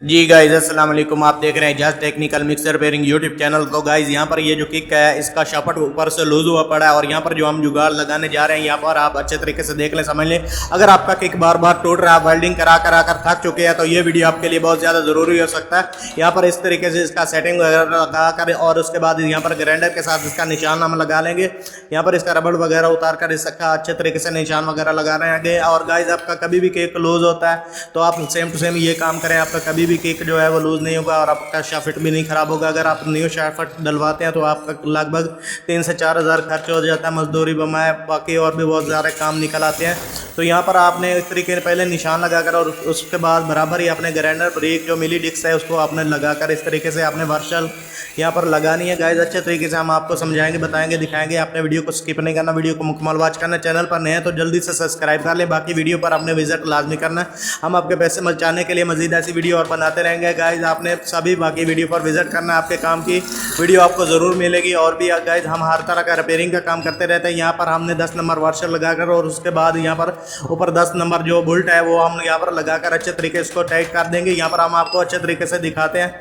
जी guys अस्सलाम वालेकुम। आप देख रहे हैं just technical mixer bearing YouTube channel. तो गाइज यहाँ पर ये जो किक है इसका शाफ्ट ऊपर से लूज हुआ पड़ा है और यहाँ पर जो हम जुगाड़ लगाने जा रहे हैं यहाँ पर आप अच्छे तरीके से देख लें, समझ लें। अगर आपका किक बार बार टूट रहा है, वेल्डिंग करा कर थक चुके हैं, तो ये वीडियो आपके लिए बहुत ज़्यादा ज़रूरी हो सकता है। यहाँ पर इस तरीके से इसका सेटिंग वगैरह लगा कर और उसके बाद यहाँ पर ग्राइंडर के साथ इसका निशान हम लगा लेंगे। यहाँ पर इसका रबड़ वगैरह उतार कर इसका अच्छे तरीके से निशान वगैरह लगा रहे हैं। और गाइज आपका कभी भी केक लूज होता है तो आप सेम टू सेम ये काम करें, आपका कभी भी केक जो है वो लूज नहीं होगा और आपका शाफ्ट भी नहीं खराब होगा। अगर आप न्यू शाफ्ट डलवाते हैं तो आपका लगभग 3 से 4 हज़ार खर्च हो जाता है, मजदूरी बमाए बाकी और भी बहुत ज़्यादा काम निकल आते हैं। तो यहाँ पर आपने इस तरीके से पहले निशान लगाकर और उसके बाद बराबर ही अपने ग्राइंडर ब्रेक जो मिली डिस्क है उसको आपने लगाकर इस तरीके से आपने वर्शल यहाँ पर लगानी है। गाइस अच्छे तरीके से हम आपको समझाएंगे, बताएंगे, दिखाएंगे। आपने वीडियो को स्किप नहीं करना, वीडियो को मुकम्मल वॉच करना। चैनल पर नए हैं तो जल्दी से सब्सक्राइब कर लें। बाकी वीडियो पर आपने विजिट लाजमी करना है। हम आपके पैसे बचाने के लिए मजीद ऐसी वीडियो और बनाते रहेंगे। गाइस आपने सभी बाकी वीडियो पर विजिट करना है, आपके काम की वीडियो आपको ज़रूर मिलेगी। और भी गाइस हम हर तरह का रिपेयरिंग का काम करते रहते हैं। यहाँ पर हमने 10 नंबर वाशर लगाकर और उसके बाद यहाँ पर ऊपर 10 नंबर जो बोल्ट है वो हम यहाँ पर लगाकर अच्छे तरीके से इसको टाइट कर देंगे। यहाँ पर हम आपको अच्छे तरीके से दिखाते हैं।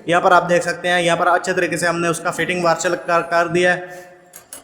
यहाँ पर आप देख सकते हैं, यहाँ पर अच्छे तरीके से हमने उसका फिटिंग वाशर कर दिया है।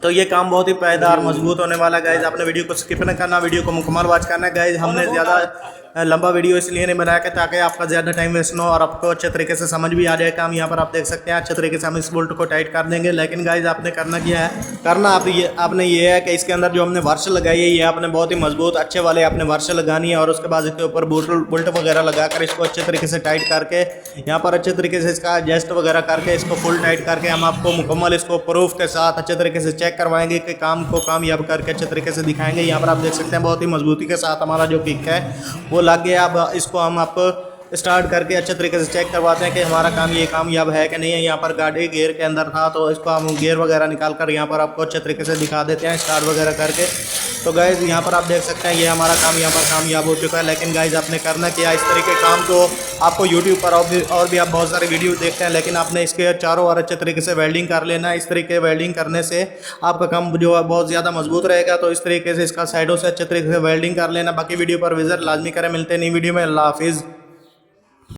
तो ये काम बहुत ही पायदार मजबूत होने वाला है। गाइज आपने वीडियो को स्किप न करना, वीडियो को मुकम्मल वॉच करना है। गाइज हमने ज़्यादा लंबा वीडियो इसलिए नहीं बनाया कि ताकि आपका ज़्यादा टाइम वेस्ट ना हो और आपको अच्छे तरीके से समझ भी आ जाए काम। यहाँ पर आप देख सकते हैं अच्छे तरीके से हम इस बोल्ट को टाइट कर देंगे। लेकिन गाइज आपने करना क्या है, करना आपने ये है कि इसके अंदर जो हमने वाशर लगाई है ये आपने बहुत ही मजबूत अच्छे वाले आपने वाशर लगानी है और उसके बाद इसके ऊपर बोल्ट वगैरह लगाकर इसको अच्छे तरीके से टाइट करके यहाँ पर अच्छे तरीके से इसका एडजस्ट वगैरह करके इसको फुल टाइट करके हम आपको मुकम्मल इसको प्रूफ के साथ अच्छे तरीके से चेक करवाएंगे कि काम को कामयाब करके अच्छे तरीके से दिखाएंगे। यहाँ पर आप देख सकते हैं बहुत ही मजबूती के साथ हमारा जो किक है वो लग गया। अब इसको हम आपको स्टार्ट करके अच्छे तरीके से चेक करवाते हैं कि हमारा काम ये कामयाब है कि नहीं है। यहाँ पर गाड़ी गियर के अंदर था तो इसको हम गियर वगैरह निकाल कर यहाँ पर आपको अच्छे तरीके से दिखा देते हैं स्टार्ट वगैरह करके। तो गाइज़ यहाँ पर आप देख सकते हैं ये हमारा काम यहाँ पर कामयाब हो चुका है। लेकिन गाइज़ आपने करना क्या, इस तरीके काम को आपको यूट्यूब पर और भी आप बहुत सारे वीडियो देखते हैं, लेकिन आपने इसके चारों ओर अच्छे तरीके से वेल्डिंग कर लेना है। इस तरीके वेल्डिंग करने से आपका काम जो है बहुत ज़्यादा मजबूत रहेगा। तो इस तरीके से इसका साइडों से अच्छे तरीके से वेल्डिंग कर लेना। बाकी वीडियो पर विजिट लाजमी करें। मिलते हैं नई वीडियो में। अल्लाह हाफिज़।